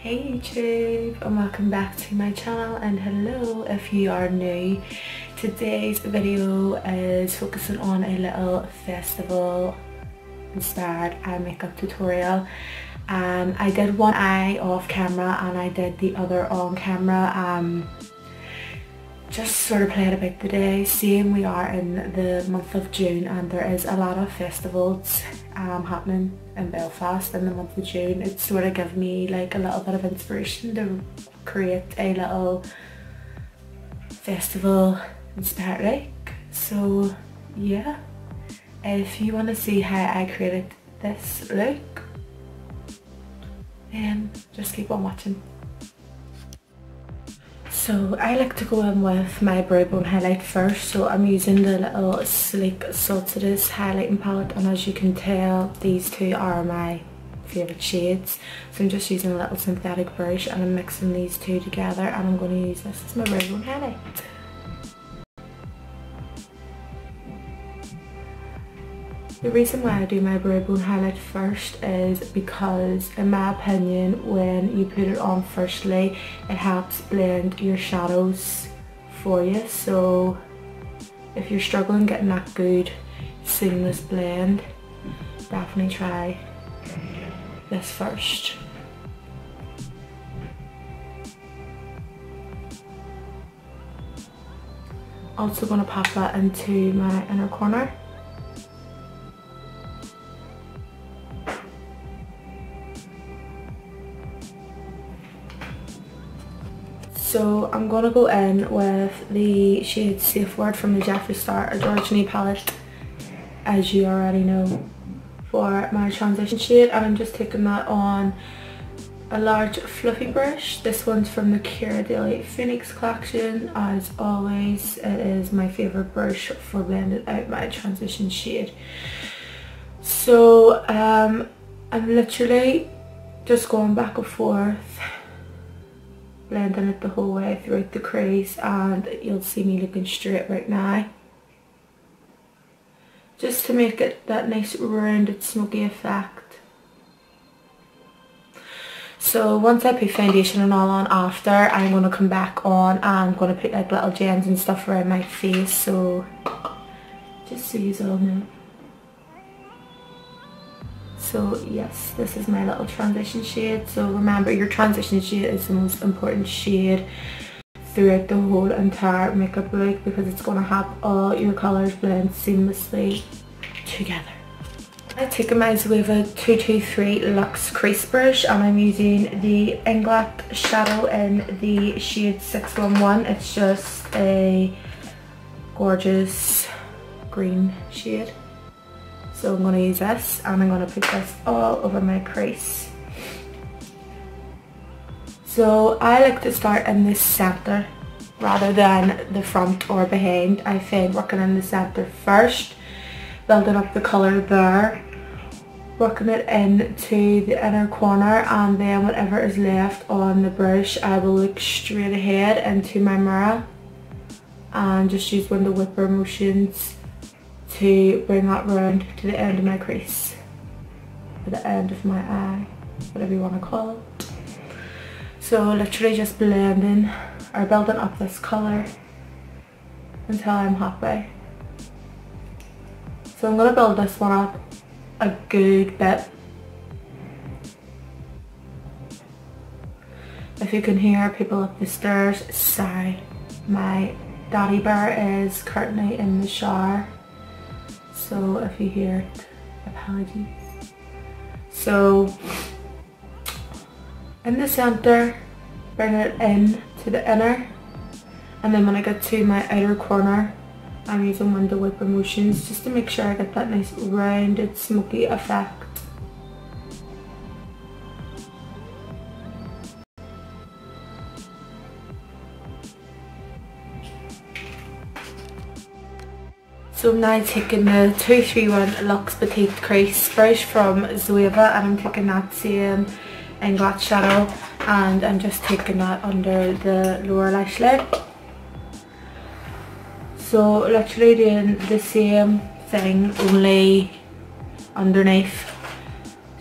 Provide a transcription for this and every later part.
Hey YouTube, and welcome back to my channel, and hello if you are new. Today's video is focusing on a little festival inspired eye makeup tutorial. I did one eye off camera and I did the other on camera. Just sort of played about the day, seeing we are in the month of June and there is a lot of festivals happening in Belfast in the month of June. It sort of gave me like a little bit of inspiration to create a little festival inspired look. So yeah, if you want to see how I created this look, then just keep on watching. So I like to go in with my brow bone highlight first, so I'm using the little Sleek Saltedus highlighting palette, and as you can tell these two are my favourite shades. So I'm just using a little synthetic brush and I'm mixing these two together, and I'm going to use this as my brow bone highlight. The reason why I do my brow bone highlight first is because, in my opinion, when you put it on firstly, it helps blend your shadows for you. So if you're struggling getting that good seamless blend, definitely try this first. Also going to pop that into my inner corner. So I'm going to go in with the shade Safe Word from the Jeffery androgyny palette, as you already know, for my transition shade, and I'm just taking that on a large fluffy brush. This one's from the Curiopt Phoenix collection. As always, it is my favourite brush for blending out my transition shade. So I'm literally just going back and forth, blending it the whole way throughout the crease, and you'll see me looking straight right now, just to make it that nice rounded smoky effect. So once I put foundation and all on after, I'm going to come back on and I'm going to put like little gems and stuff around my face, so just so you all know. So yes, this is my little transition shade. So remember, your transition shade is the most important shade throughout the whole entire makeup look, because it's going to have all your colours blend seamlessly together. I've taken my Zoeva 223 Luxe Crease brush and I'm using the Inglot shadow in the shade 611. It's just a gorgeous green shade. So I'm going to use this and I'm going to put this all over my crease. So I like to start in the centre rather than the front or behind. I find working in the centre first, building up the colour there, working it into the inner corner, and then whatever is left on the brush I will look straight ahead into my mirror and just use window whipper motions to bring that round to the end of my crease, or the end of my eye, whatever you want to call it. So literally just blending or building up this colour until I'm happy. So I'm going to build this one up a good bit. If you can hear people up the stairs, sorry, my daddy bear is currently in the shower. So if you hear it, apologies. So in the centre, bring it in to the inner, and then when I get to my outer corner, I'm using window wiper motions just to make sure I get that nice rounded smoky effect. So I'm now taking the 231 Luxe Petite Crease brush from Zoeva, and I'm taking that same Inglot shadow and I'm just taking that under the lower lash line. So literally doing the same thing, only underneath,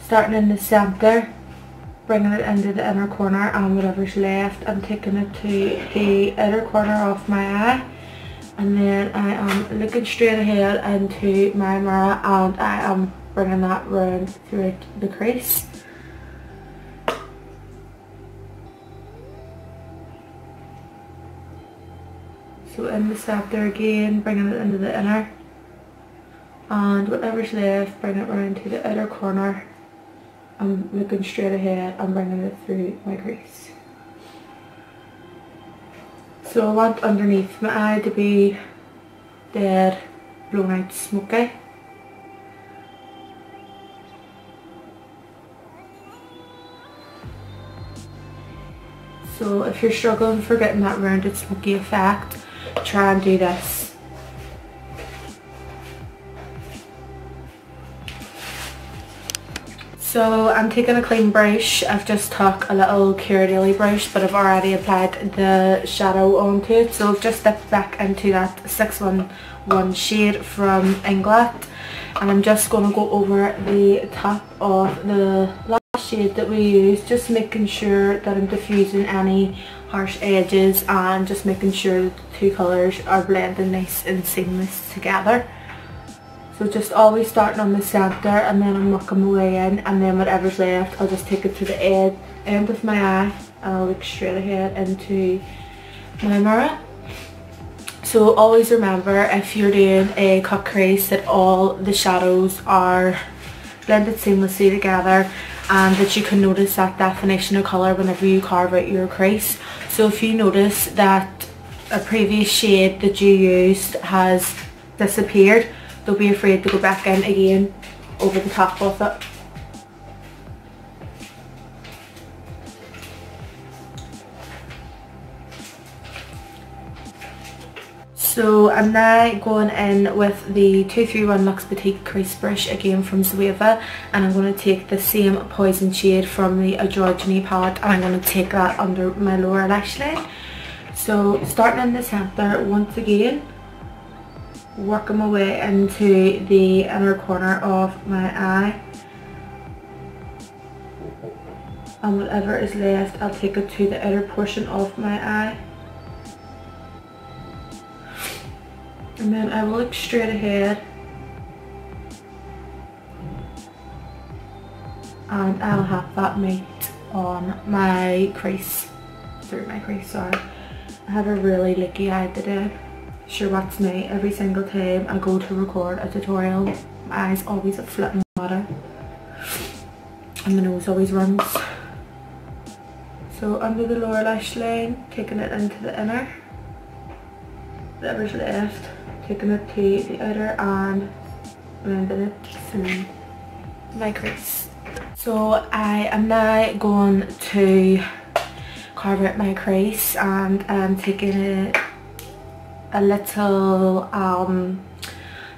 starting in the centre bringing it into the inner corner, and whatever's left I'm taking it to the outer corner of my eye, and then I am looking straight ahead into my mirror and I am bringing that round throughout the crease. So in the center again, bringing it into the inner, and whatever's left, bring it round to the outer corner. I'm looking straight ahead and bringing it through my crease. So I want underneath my eye to be dead, blown out smoky. So if you're struggling for getting that rounded smoky effect, try and do this. So I'm taking a clean brush. I've just took a little Lilli brush, but I've already applied the shadow onto it. So I've just dipped back into that 611 shade from Inglot, and I'm just going to go over the top of the last shade that we used, just making sure that I'm diffusing any harsh edges and just making sure that the two colours are blending nice and seamless together. So just always starting on the centre, and then I'm working my way in, and then whatever's left I'll just take it to the end of my eye and I'll look straight ahead into my mirror. So always remember, if you're doing a cut crease, that all the shadows are blended seamlessly together and that you can notice that definition of colour whenever you carve out your crease. So if you notice that a previous shade that you used has disappeared, don't be afraid to go back in again over the top of it. So I'm now going in with the 231 Luxe Petite Crease Brush again from Zoeva, and I'm going to take the same Poison shade from the Androgyny palette, and I'm going to take that under my lower lash line. So starting in the centre once again, working my way into the inner corner of my eye, and whatever is left I'll take it to the outer portion of my eye, and then I will look straight ahead and I'll have that meet on my crease, through my crease, sorry. I have a really leaky eye today. Sure, what's me, every single time I go to record a tutorial, my eyes always are flooding water and my nose always runs. So under the lower lash line, taking it into the inner, whatever's left, taking it to the outer and blending it through my crease. So I am now going to carve out my crease, and I'm taking a little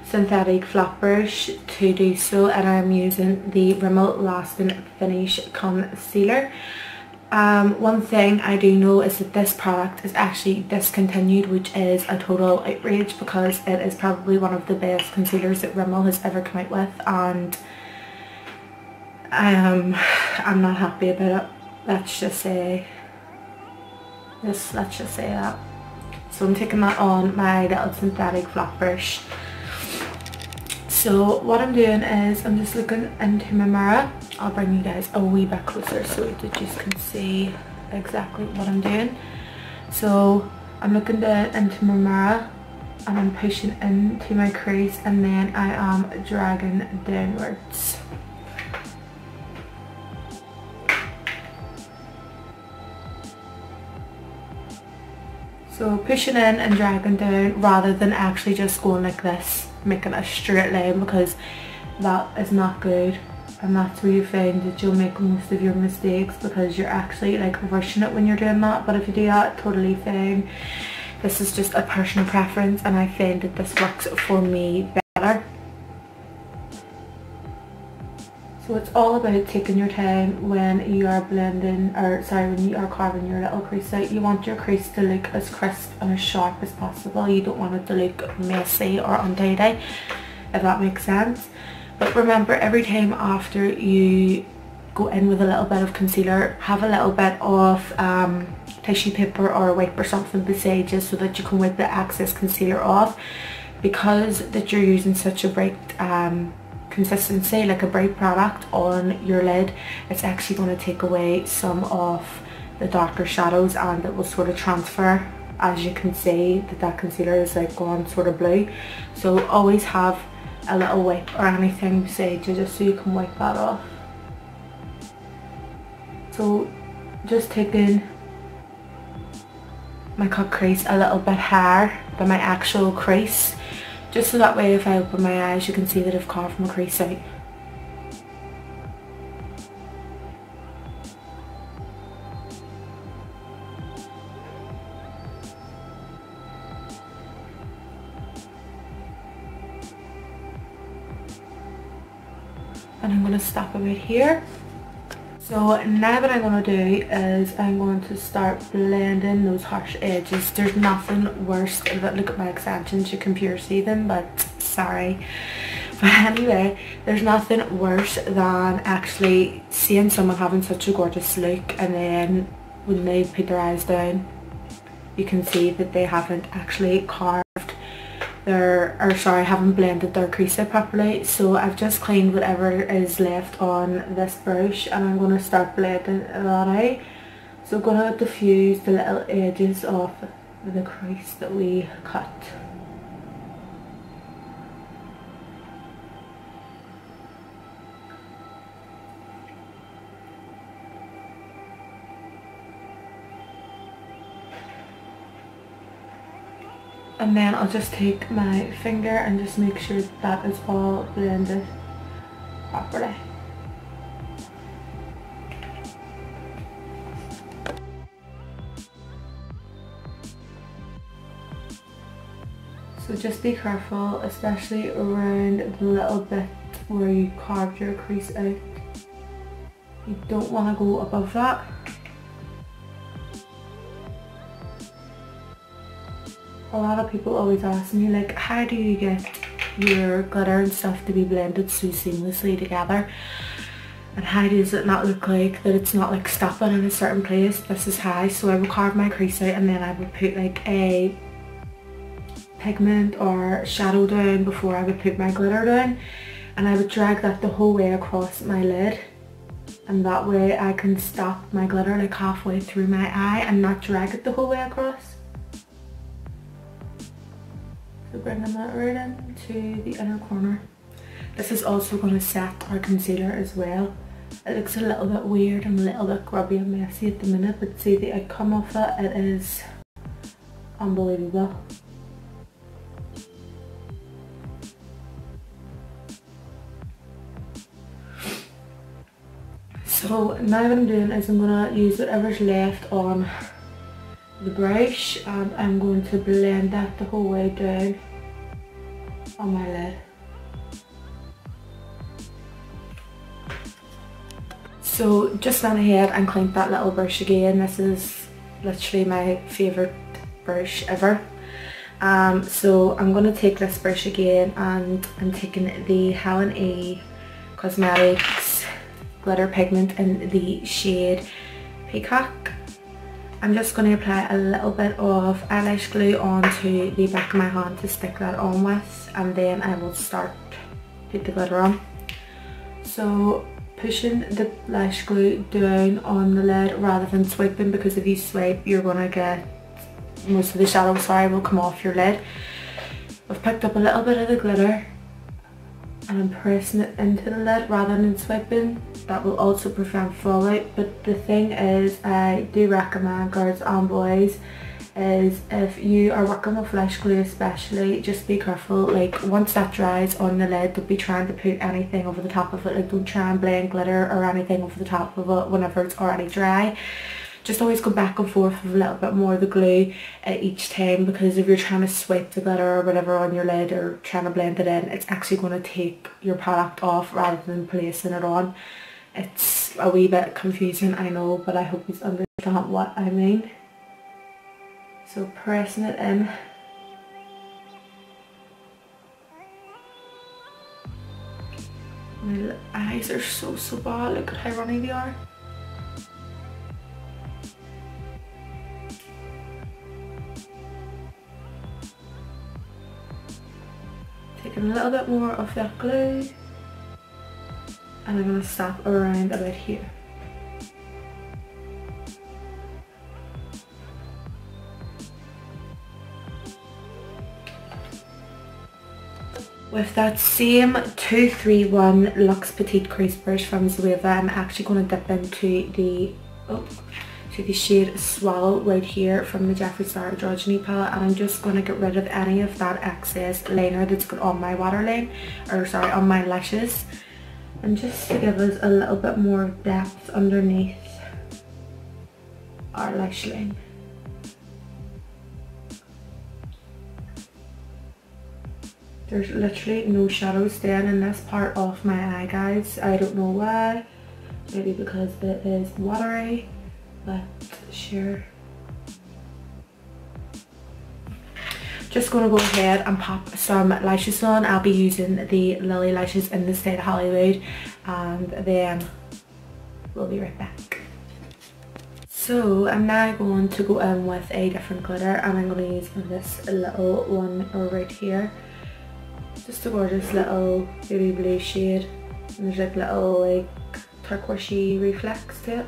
synthetic flat brush to do so, and I'm using the Rimmel Lasting Finish Concealer. One thing I do know is that this product is actually discontinued, which is a total outrage because it is probably one of the best concealers that Rimmel has ever come out with, and I'm not happy about it. Let's just say that. So I'm taking that on my little synthetic flat brush. So what I'm doing is I'm just looking into my mirror. I'll bring you guys a wee bit closer so that you can see exactly what I'm doing. So I'm looking into my mirror and I'm pushing into my crease, and then I am dragging downwards. So pushing in and dragging down rather than actually just going like this, making a straight line, because that is not good, and that's where you find that you'll make most of your mistakes, because you're actually like rushing it when you're doing that. But if you do that, totally fine. This is just a personal preference, and I find that this works for me better. So it's all about taking your time when you are blending, or sorry, when you are carving your little crease out. You want your crease to look as crisp and as sharp as possible. You don't want it to look messy or untidy, if that makes sense. But remember, every time after you go in with a little bit of concealer, have a little bit of tissue paper or a wipe or something beside you so that you can wipe the excess concealer off. Because that you're using such a bright consistency, like a bright product on your lid, it's actually going to take away some of the darker shadows, and it will sort of transfer. As you can see that concealer is like gone sort of blue, so always have a little wipe or anything beside you just so you can wipe that off. So just taking my cut crease a little bit higher than my actual crease, just so that way if I open my eyes you can see that I've carved my crease out. And I'm going to stop about here. So now what I'm going to do is I'm going to start blending those harsh edges. There's nothing worse than, look at my extensions, you can pure see them, but sorry. But anyway, there's nothing worse than actually seeing someone having such a gorgeous look and then when they put their eyes down you can see that they haven't actually carved haven't blended their crease out properly. So I've just cleaned whatever is left on this brush and I'm going to start blending that out. So I'm going to diffuse the little edges of the crease that we cut. And then I'll just take my finger and just make sure that is all blended properly. So just be careful, especially around the little bit where you carved your crease out. You don't want to go above that. A lot of people always ask me like, how do you get your glitter and stuff to be blended so seamlessly together, and how does it not look like that it's not like stopping in a certain place? This is how. So I will carve my crease out and then I would put like a pigment or shadow down before I would put my glitter down, and I would drag that the whole way across my lid, and that way I can stop my glitter like halfway through my eye and not drag it the whole way across. So bringing that right into the inner corner. This is also going to set our concealer as well. It looks a little bit weird and a little bit grubby and messy at the minute, but see the outcome of it, it is unbelievable. So now what I'm doing is I'm going to use whatever's left on the brush and I'm going to blend that the whole way down on my lid. So just went ahead and cleaned that little brush again. This is literally my favourite brush ever. So I'm going to take this brush again and I'm taking the Helen Cosmetics glitter pigment in the shade Peacock. I'm just going to apply a little bit of eyelash glue onto the back of my hand to stick that on with, and then I will start put the glitter on. So pushing the lash glue down on the lid rather than swiping, because if you swipe you're going to get most of the shadow will come off your lid. I've picked up a little bit of the glitter and I'm pressing it into the lid rather than swiping. That will also prevent fallout, but the thing is, I do recommend, girls and boys, is if you are working with lash glue especially, just be careful. Like once that dries on the lid, don't be trying to put anything over the top of it. Like don't try and blend glitter or anything over the top of it whenever it's already dry. Just always go back and forth with a little bit more of the glue at each time, because if you're trying to swipe the glitter or whatever on your lid or trying to blend it in, it's actually going to take your product off rather than placing it on. It's a wee bit confusing, I know, but I hope you understand what I mean. So pressing it in. My eyes are so bad. Look at how runny they are. Taking a little bit more of that glue, and I'm going to stop around about here. With that same 231 Luxe Petite Crease brush from Nivea, I'm actually going to dip into the shade Swallow right here from the Jeffery Androgyny palette, and I'm just going to get rid of any of that excess liner that's got on my waterline, or sorry, on my lashes, and just to give us a little bit more depth underneath our lash line. There's literally no shadow staying in this part of my eye, guys. I don't know why. Maybe because it is watery, but sure. Just gonna go ahead and pop some lashes on. I'll be using the Lilli lashes in the state of Hollywood, and then we'll be right back. So I'm now going to go in with a different glitter, and I'm going to use this little one right here. Just a gorgeous little baby blue shade, and there's like little turquoisey reflex to it.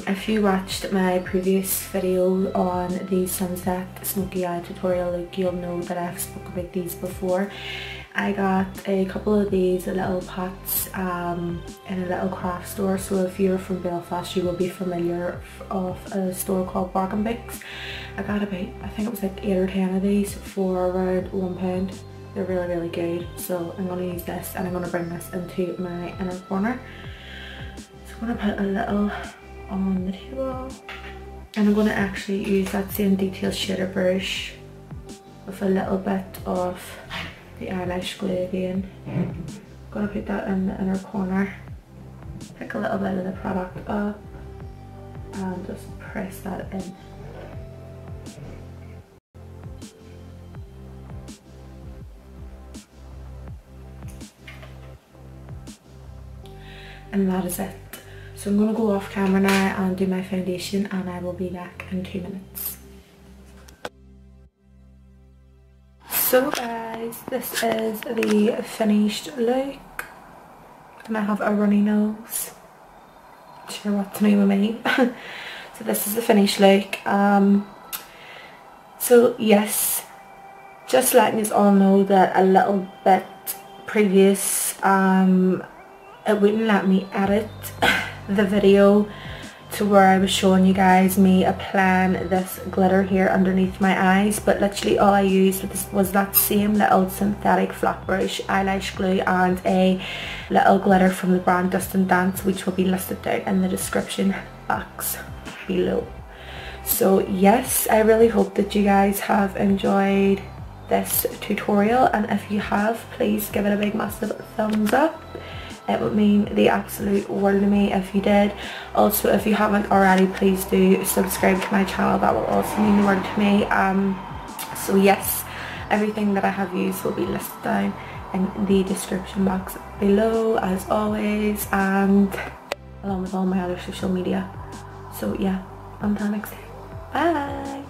If you watched my previous video on the sunset smoky eye tutorial, you'll know that I've spoken about these before. I got a couple of these little pots in a little craft store, so if you're from Belfast you will be familiar of a store called Bargain Books. I got about, I think it was like 8 or 10 of these for around £1. They're really good, so I'm going to use this, and I'm going to bring this into my inner corner. So I'm going to put a little on the table, and I'm going to actually use that same detail shader brush with a little bit of the eyelash glue again. I'm going to put that in the inner corner, pick a little bit of the product up, and just press that in. And that is it. So I'm going to go off camera now and do my foundation, and I will be back in 2 minutes. So guys, this is the finished look. And I have a runny nose. Not sure what to do with me. So this is the finished look. So yes, just letting you all know that a little bit previous, it wouldn't let me edit the video to where I was showing you guys me applying this glitter here underneath my eyes, but literally all I used was that same little synthetic flat brush, eyelash glue, and a little glitter from the brand Dust and Dance, which will be listed down in the description box below. So yes, I really hope that you guys have enjoyed this tutorial, and if you have, please give it a big massive thumbs up. It would mean the absolute world to me if you did. Also, if you haven't already, please do subscribe to my channel. That will also mean the world to me. So yes, everything that I have used will be listed down in the description box below, as always, and along with all my other social media. So yeah, until next time, bye.